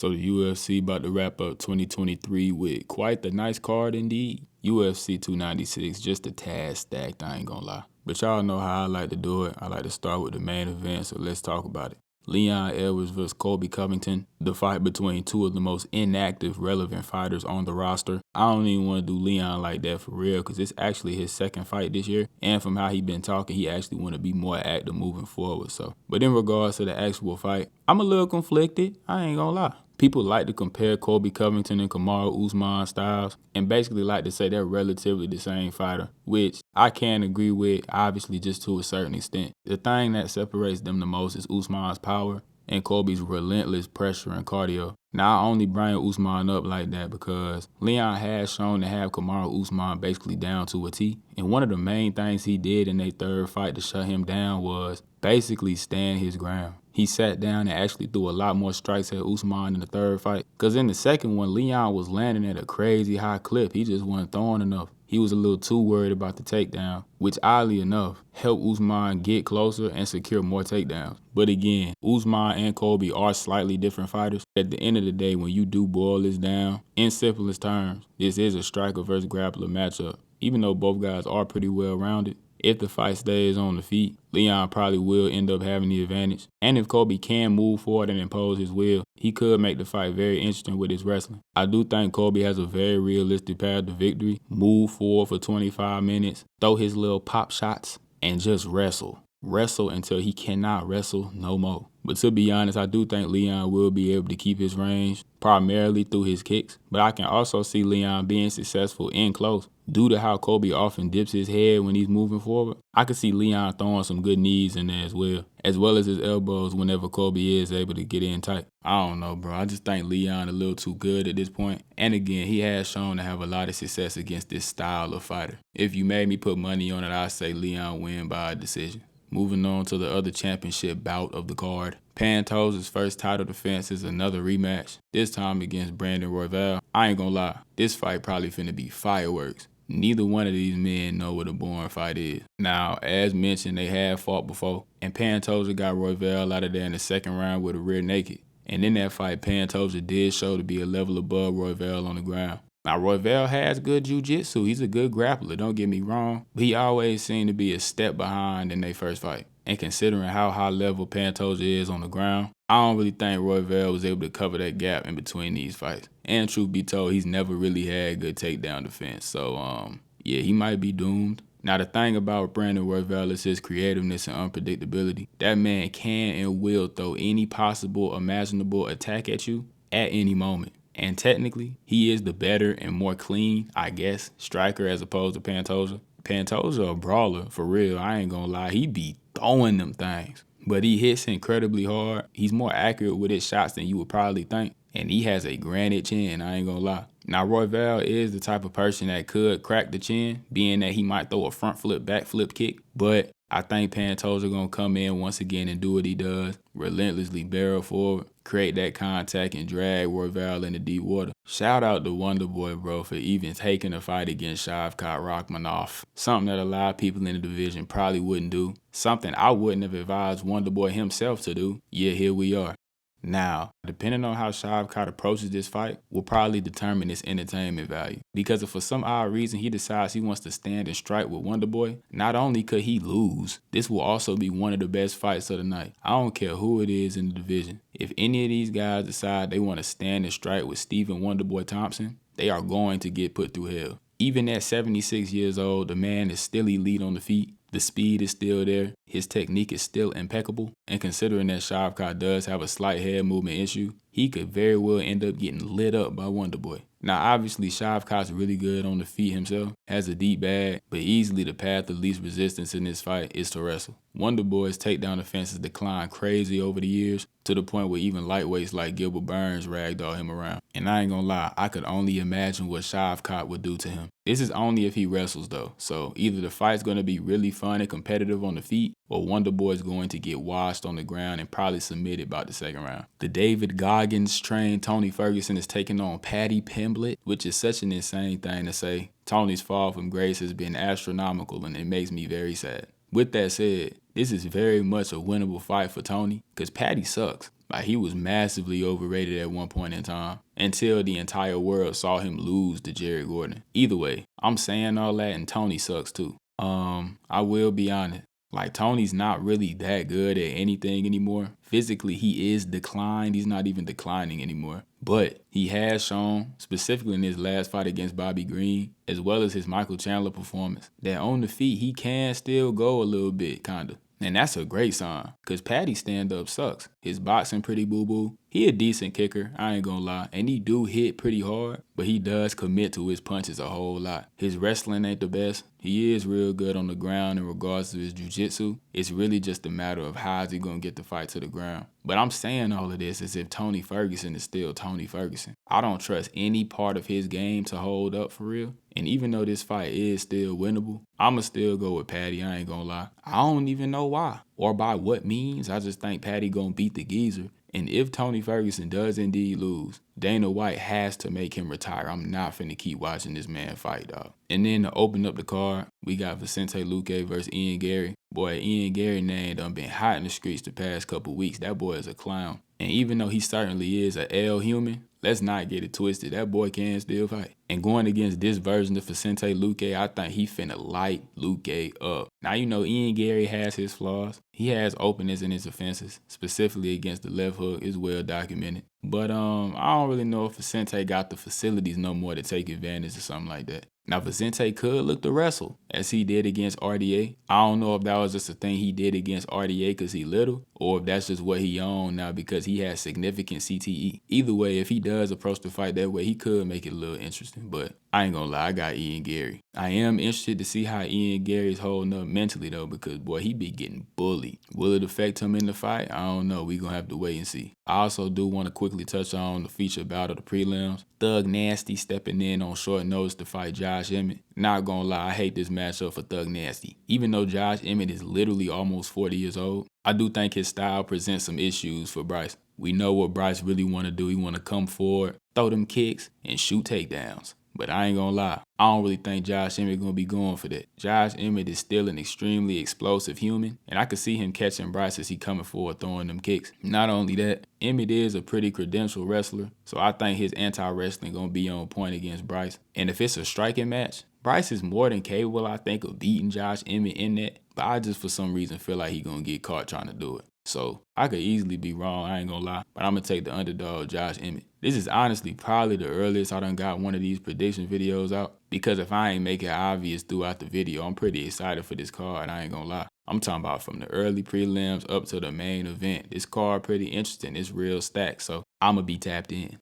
So the UFC about to wrap up 2023 with quite the nice card indeed. UFC 296, just a tad stacked, I ain't gonna lie. But y'all know how I like to do it. I like to start with the main event, so let's talk about it. Leon Edwards vs. Colby Covington, the fight between two of the most inactive, relevant fighters on the roster. I don't even want to do Leon like that for real because it's actually his second fight this year. And from how he been talking, he actually want to be more active moving forward. But in regards to the actual fight, I'm a little conflicted. I ain't gonna lie. People like to compare Colby Covington and Kamaru Usman styles and basically like to say they're relatively the same fighter, which I can agree with, obviously just to a certain extent. The thing that separates them the most is Usman's power and Colby's relentless pressure and cardio. Now, I only bring Usman up like that because Leon has shown to have Kamaru Usman basically down to a T. And one of the main things he did in their third fight to shut him down was basically stand his ground. He sat down and actually threw a lot more strikes at Usman in the third fight. Because in the second one, Leon was landing at a crazy high clip. He just wasn't throwing enough. He was a little too worried about the takedown, which oddly enough helped Usman get closer and secure more takedowns. But again, Usman and Colby are slightly different fighters. At the end of the day, when you do boil this down, in simplest terms, this is a striker versus grappler matchup. Even though both guys are pretty well rounded, if the fight stays on the feet, Leon probably will end up having the advantage. And if Colby can move forward and impose his will, he could make the fight very interesting with his wrestling. I do think Colby has a very realistic path to victory. Move forward for 25 minutes, throw his little pop shots, and just wrestle. Wrestle until he cannot wrestle no more. But to be honest, I do think Leon will be able to keep his range, primarily through his kicks. But I can also see Leon being successful in close. Due to how Colby often dips his head when he's moving forward, I could see Leon throwing some good knees in there as well as his elbows whenever Colby is able to get in tight. I don't know, bro. I just think Leon a little too good at this point. And again, he has shown to have a lot of success against this style of fighter. If you made me put money on it, I'd say Leon win by a decision. Moving on to the other championship bout of the card. Pantoja's first title defense is another rematch, this time against Brandon Royval. I ain't gonna lie, this fight probably finna be fireworks. Neither one of these men know what a boring fight is. Now, as mentioned, they have fought before, and Pantoja got Royval out of there in the second round with a rear naked. And in that fight, Pantoja did show to be a level above Royval on the ground. Now, Royval has good jiu-jitsu. He's a good grappler, don't get me wrong. But he always seemed to be a step behind in their first fight. And considering how high level Pantoja is on the ground, I don't really think Royval was able to cover that gap in between these fights. And truth be told, he's never really had good takedown defense. So, yeah, he might be doomed. Now, the thing about Brandon Royval is his creativeness and unpredictability. That man can and will throw any possible imaginable attack at you at any moment. And technically, he is the better and more clean, I guess, striker as opposed to Pantoja. Pantoja a brawler, for real, I ain't gonna lie. He be throwing them things. But he hits incredibly hard. He's more accurate with his shots than you would probably think. And he has a granite chin, I ain't gonna lie. Now, Royval is the type of person that could crack the chin, being that he might throw a front flip, back flip kick. But I think Pantoja gonna come in once again and do what he does. Relentlessly barrel forward, create that contact, and drag Royval into deep water. Shout out to Wonderboy, bro, for even taking a fight against Shavkat Rakhmonov. Something that a lot of people in the division probably wouldn't do. Something I wouldn't have advised Wonderboy himself to do. Yet here we are. Now, depending on how Shavkat approaches this fight will probably determine its entertainment value. Because if for some odd reason he decides he wants to stand and strike with Wonderboy, not only could he lose, this will also be one of the best fights of the night. I don't care who it is in the division. If any of these guys decide they want to stand and strike with Stephen Wonderboy Thompson, they are going to get put through hell. Even at 76 years old, the man is still elite on the feet. The speed is still there. His technique is still impeccable. And considering that Shavkat does have a slight head movement issue, he could very well end up getting lit up by Wonderboy. Now, obviously, Shavkat's really good on the feet himself, has a deep bag, but easily the path of least resistance in this fight is to wrestle. Wonderboy's takedown defense has declined crazy over the years, to the point where even lightweights like Gilbert Burns ragdoll him around. And I ain't gonna lie, I could only imagine what Shavkat would do to him. This is only if he wrestles though, so either the fight's gonna be really fun and competitive on the feet, or Wonderboy's going to get washed on the ground and probably submitted by the second round. The David Goggins trained Tony Ferguson is taking on Paddy Pimble, which is such an insane thing to say. Tony's fall from grace has been astronomical and it makes me very sad. With that said, this is very much a winnable fight for Tony because Paddy sucks. Like, he was massively overrated at one point in time until the entire world saw him lose to Jared Gordon. Either way, I'm saying all that, and Tony sucks too. I will be honest. Like, Tony's not really that good at anything anymore. Physically, he is declined. He's not even declining anymore. But he has shown, specifically in his last fight against Bobby Green, as well as his Michael Chandler performance, that on the feet, he can still go a little bit, kinda. And that's a great sign, because Patty's stand-up sucks. His boxing pretty boo-boo. He a decent kicker, I ain't gonna lie. And he do hit pretty hard, but he does commit to his punches a whole lot. His wrestling ain't the best. He is real good on the ground in regards to his jiu-jitsu. It's really just a matter of how is he gonna get the fight to the ground. But I'm saying all of this as if Tony Ferguson is still Tony Ferguson. I don't trust any part of his game to hold up for real. And even though this fight is still winnable, I'ma still go with Patty, I ain't gonna lie. I don't even know why or by what means. I just think Patty gonna beat the geezer. And if Tony Ferguson does indeed lose, Dana White has to make him retire. I'm not finna keep watching this man fight, dog. And then to open up the card, we got Vicente Luque versus Ian Gary. Boy, Ian Gary name done been hot in the streets the past couple weeks. That boy is a clown. And even though he certainly is a L human, let's not get it twisted. That boy can still fight. And going against this version of Vicente Luque, I think he finna light Luque up. Now, you know, Ian Gary has his flaws. He has openness in his offenses, specifically against the left hook, is well documented. But I don't really know if Vicente got the facilities no more to take advantage of something like that. Now, Vicente could look to wrestle, as he did against RDA. I don't know if that was just a thing he did against RDA because he little, or if that's just what he owned now because he has significant CTE. Either way, if he does approach the fight that way, he could make it a little interesting. But I ain't gonna lie, I got Ian Gary. I am interested to see how Ian Gary's holding up mentally, though, because, boy, he be getting bullied. Will it affect him in the fight? I don't know. We gonna have to wait and see. I also do want to quickly touch on the feature bout of the prelims. Thug Nasty stepping in on short notice to fight Josh Emmett. Not gonna lie, I hate this matchup for Thug Nasty. Even though Josh Emmett is literally almost 40 years old, I do think his style presents some issues for Bryce. We know what Bryce really want to do. He want to come forward, throw them kicks, and shoot takedowns. But I ain't gonna lie, I don't really think Josh Emmett gonna be going for that. Josh Emmett is still an extremely explosive human, and I could see him catching Bryce as he coming forward throwing them kicks. Not only that, Emmett is a pretty credentialed wrestler, so I think his anti-wrestling gonna be on point against Bryce. And if it's a striking match, Bryce is more than capable, I think, of beating Josh Emmett in that, but I just for some reason feel like he gonna get caught trying to do it. So I could easily be wrong, I ain't gonna lie, but I'm gonna take the underdog, Josh Emmett. This is honestly probably the earliest I done got one of these prediction videos out, because if I ain't make it obvious throughout the video, I'm pretty excited for this card, I ain't gonna lie. I'm talking about from the early prelims up to the main event. This card pretty interesting, it's real stacked, so I'ma be tapped in.